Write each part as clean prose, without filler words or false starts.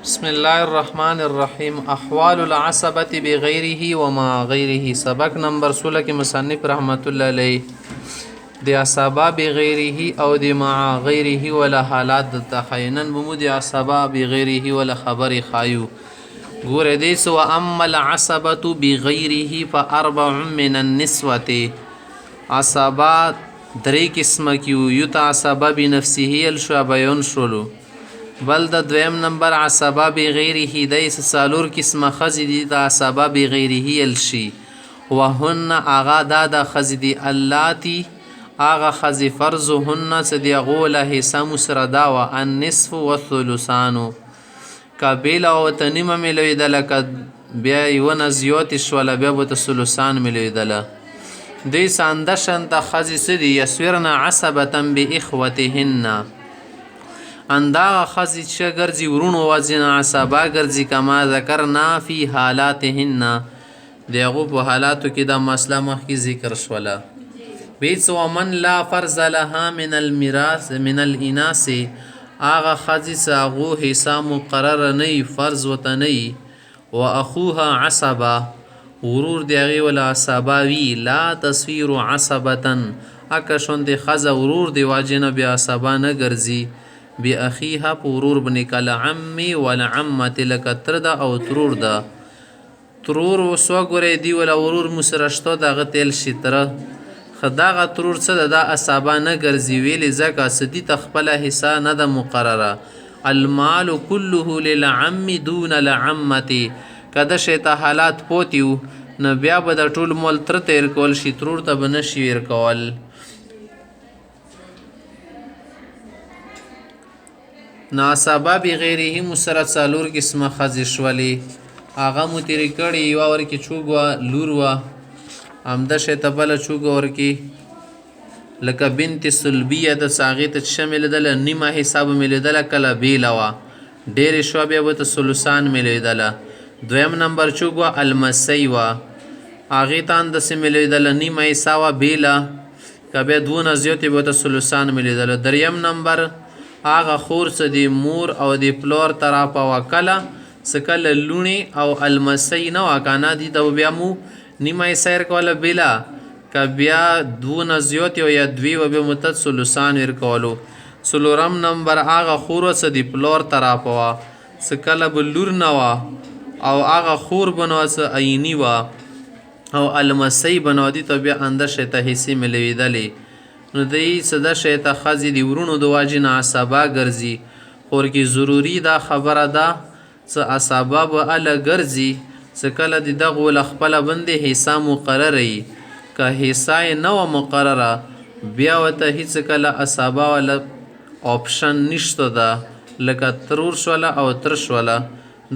بسم الله الرحمن الرحیم. احوال العصبة بغیره وما غیره. سبق نمبر 16 کې مصنف رحمت الله علیه د عصبه بغیره او د مع غیره ولا حالات د تخینن بمو د عصبه بغیره ولا خبر خایو ګوره دې سو. اما العصبة بغیره فاربع من النسوة. عصبه درې قسمه کیو. یو ته عصبه بنفسه الشابیون شولو، بل د دویم نمبر عصبه بغیره د سالور قسمه خزی دی د عصبه بغیره الشی وهن اغا دا د خزی دی اللاتی اغا خزی فرضهن سدی غوله حسام سردا و النصف والثلثان کابیل او تنیمه ملوی دلک بیا یونه زیوت شوله بیا بوت ثلثان ملوی دله دی ساندشن د خزی سدی یسورن عصبه باخوتهن اندا خزی چه گرزی ورونو وزن عصبا گرزی کما ذکرنا فی حالاتهن دیغو په حالاتو کې دا مسله مخکې ذکر شوله. بیس ومن لا فرض لها من الميراث من الاناث آغا خزی ساغو حصا مقرر نی فرض وتنی و اخوها عصبا ورور دیغی ولا عصبا وی لا تصویر عصبتن اکشون دی خز ورور دی واجن بی عصبا نگرزی بی اخیها پورور بنی کل عمی والعمت لکتر دا او ترور دا ترور وسو گوره دی ولا ورور مسرشتو دا غتیل شتره خداغه ترور څه دا اصابه نه ګرځي ویلې ځکه سدي تخپل حصہ نه د مقرره. المال كله للعم دون العمه کده شته حالات پوتیو نه بیا به د ټول مول تر تیر کول شي ترور ته بنشي ور کول. ناصبه بغیره مسرت سالور قسمه خزش ولی آغا متری کړي یو ور کې چوغوا لور وا امده شته بل چوغ ور کې لکه بنت سلبیه د ساغیت شامل دل نیمه حساب مل دل کله بیلوا ډېر شوبه وت سلسان مل دل. دویم نمبر چوغوا المسی وا اغه تان د سمل دل نیمه حساب بیلا کبه دون زیات وت سلسان مل دل. دریم نمبر آغا خور څه دی مور او دی پلور ترا په وکله سکل لونی او المسی نو کانا دی د بیا مو نیمه سیر کوله بلا ک بیا دون زیوت یا دوی و به متصلسان ور کولو. سلورم نمبر آغا خور څه دی پلور ترا په سکل بلور نو او آغا خور بنو څه عینی وا او المسی بنو دی ته بیا اندر شته حصے ملوي دلی نو دی صدا شیطه خزی دی ورونو دو واجن عصبا گرزی خور کی ضروری دا خبره دا څه عصبا به ال گرزی څکله دی دغه ول خپل بندي حصہ مقرره که حصہ نو مقرره بیا وته هیڅ کله عصبا ول آپشن نشته دا لکه ترور شوله او تر شوله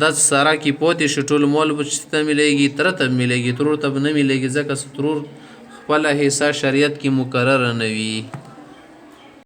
د سارا کی پوتی شټول مول بچته مليږي ترته مليږي ترور ته نه مليږي ځکه سترور خپل حصہ شریعت کی مقرر نه وي.